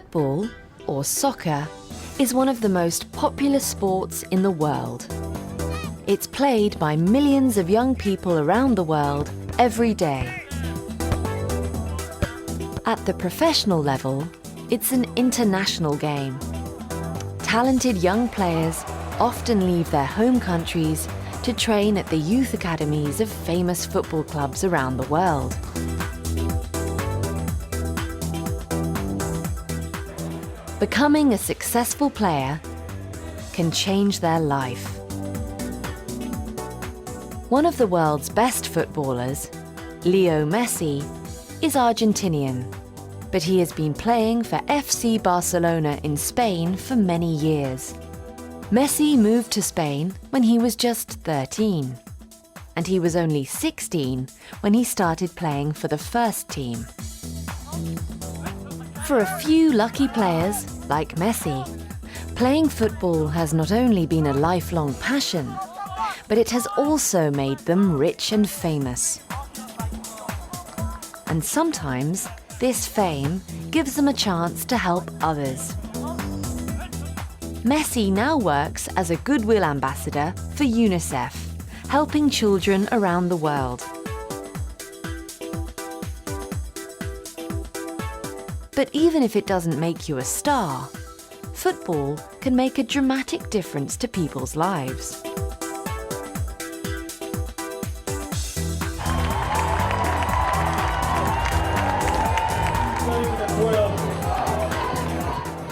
Football, or soccer, is one of the most popular sports in the world. It's played by millions of young people around the world every day. At the professional level, it's an international game. Talented young players often leave their home countries to train at the youth academies of famous football clubs around the world. Becoming a successful player can change their life. One of the world's best footballers, Leo Messi, is Argentinian, but he has been playing for FC Barcelona in Spain for many years. Messi moved to Spain when he was just 13, and he was only 16 when he started playing for the first team. For a few lucky players, like Messi, playing football has not only been a lifelong passion, but it has also made them rich and famous. And sometimes, this fame gives them a chance to help others. Messi now works as a goodwill ambassador for UNICEF, helping children around the world. But even if it doesn't make you a star, football can make a dramatic difference to people's lives.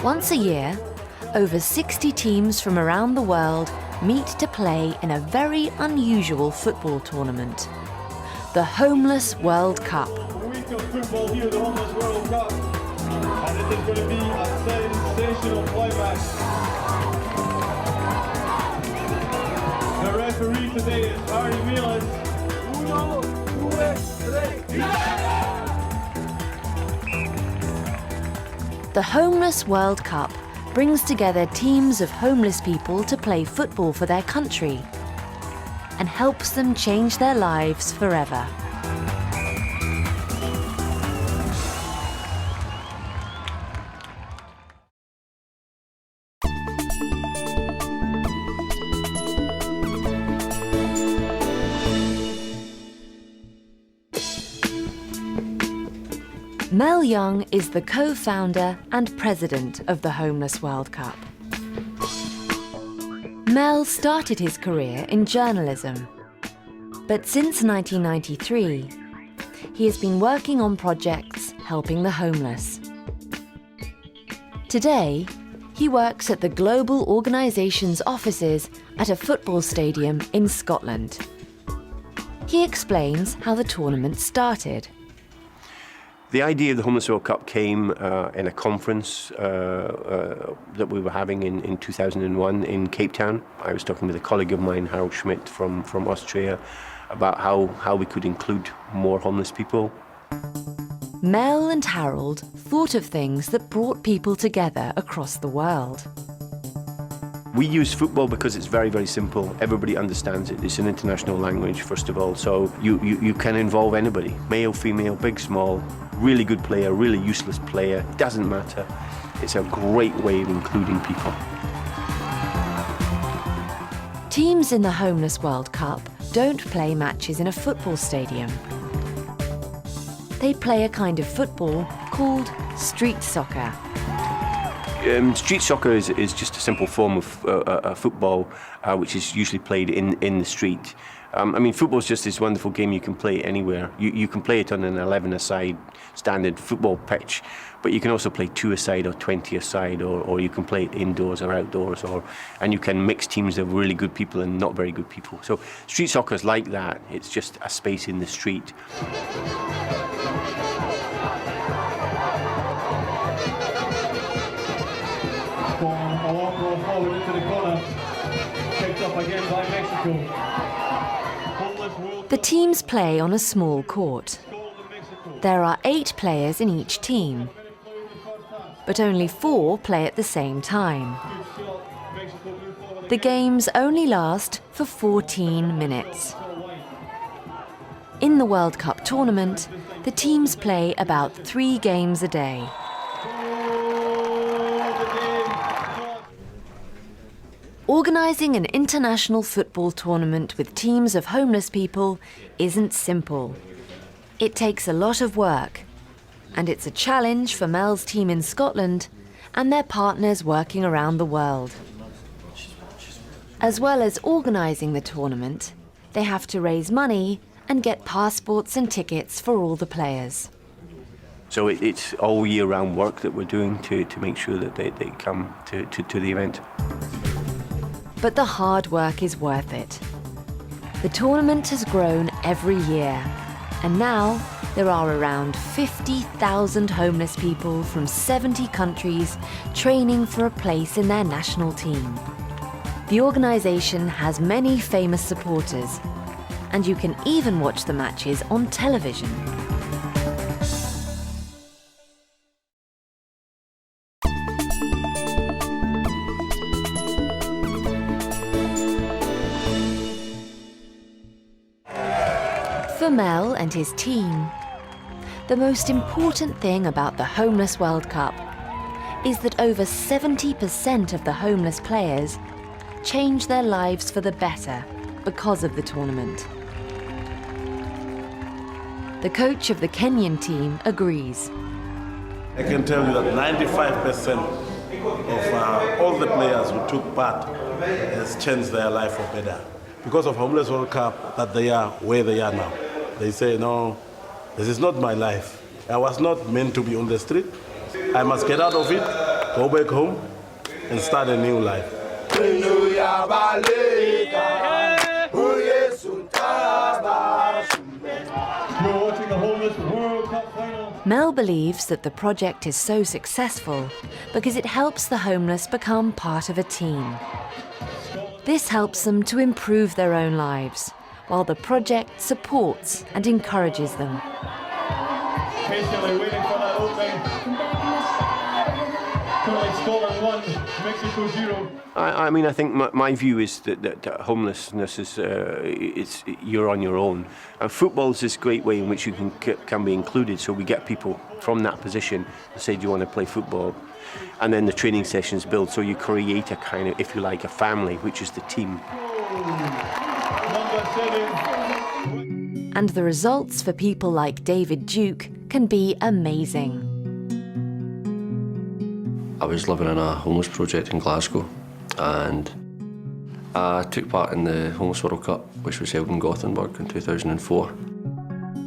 Once a year, over 60 teams from around the world meet to play in a very unusual football tournament, the Homeless World Cup. A week of football here, the Homeless World Cup, and it is going to be a sensational climax. The referee today is Harry Whelan. Uno, due, tre, The Homeless World Cup brings together teams of homeless people to play football for their country and helps them change their lives forever. Mel Young is the co-founder and president of the Homeless World Cup. Mel started his career in journalism, but since 1993, he has been working on projects helping the homeless. Today, he works at the global organisation's offices at a football stadium in Scotland. He explains how the tournament started. The idea of the Homeless World Cup came in a conference that we were having in 2001 in Cape Town. I was talking with a colleague of mine, Harold Schmidt from Austria, about how we could include more homeless people. Mel and Harold thought of things that brought people together across the world. We use football because it's very, very simple. Everybody understands it. It's an international language, first of all, so you can involve anybody, male, female, big, small, really good player, really useless player, doesn't matter. It's a great way of including people. Teams in the Homeless World Cup don't play matches in a football stadium. They play a kind of football called street soccer. Street soccer is just a simple form of football, which is usually played in the street. I mean, football is just this wonderful game you can play anywhere. You can play it on an 11-a-side standard football pitch, but you can also play 2-a-side or 20-a-side, or you can play it indoors or outdoors, and you can mix teams of really good people and not very good people. So street soccer is like that. It's just a space in the street. a long ball forward into the corner, picked up again by Mexico. The teams play on a small court. There are 8 players in each team, but only 4 play at the same time. The games only last for 14 minutes. In the World Cup tournament, the teams play about 3 games a day. Organising an international football tournament with teams of homeless people isn't simple. It takes a lot of work, and it's a challenge for Mel's team in Scotland and their partners working around the world. As well as organising the tournament, they have to raise money and get passports and tickets for all the players. So it's all year round work that we're doing to make sure that they come to the event. But the hard work is worth it. The tournament has grown every year, and now there are around 50,000 homeless people from 70 countries training for a place in their national team. The organisation has many famous supporters, and you can even watch the matches on television. For Mel and his team, the most important thing about the Homeless World Cup is that over 70% of the homeless players change their lives for the better because of the tournament. The coach of the Kenyan team agrees. I can tell you that 95% of all the players who took part has changed their life for better. Because of Homeless World Cup, that they are where they are now. They say, no, this is not my life. I was not meant to be on the street. I must get out of it, go back home, and start a new life. You're watching the Homeless World Cup final. Mel believes that the project is so successful because it helps the homeless become part of a team. This helps them to improve their own lives, while the project supports and encourages them. Patiently waiting for that opening. Currently Scotland 1, Mexico 0. I mean, I think my view is that homelessness is you're on your own. And football is this great way in which you can be included. So we get people from that position and say, do you want to play football? And then the training sessions build. So you create a kind of, if you like, a family, which is the team. Number 7. And the results for people like David Duke can be amazing. I was living in a homeless project in Glasgow, and I took part in the Homeless World Cup, which was held in Gothenburg in 2004.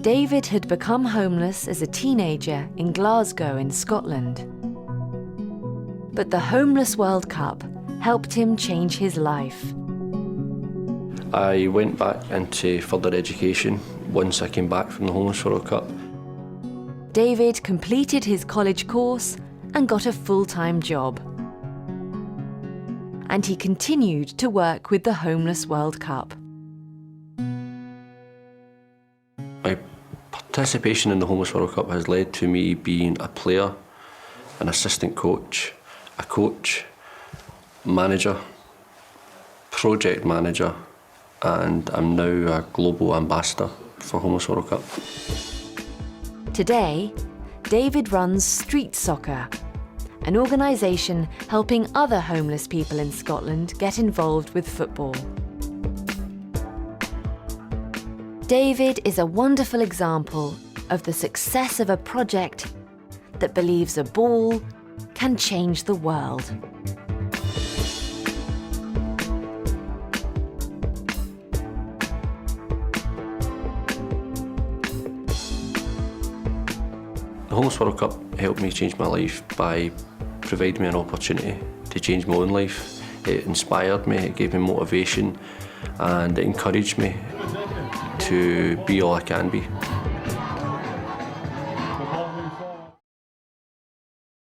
David had become homeless as a teenager in Glasgow in Scotland. But the Homeless World Cup helped him change his life. I went back into further education once I came back from the Homeless World Cup. David completed his college course and got a full-time job. And he continued to work with the Homeless World Cup. My participation in the Homeless World Cup has led to me being a player, an assistant coach, a coach, manager, project manager, and I'm now a global ambassador for Homeless World Cup. Today, David runs Street Soccer, an organisation helping other homeless people in Scotland get involved with football. David is a wonderful example of the success of a project that believes a ball can change the world. The Homeless World Cup helped me change my life by providing me an opportunity to change my own life. It inspired me, it gave me motivation, and it encouraged me to be all I can be.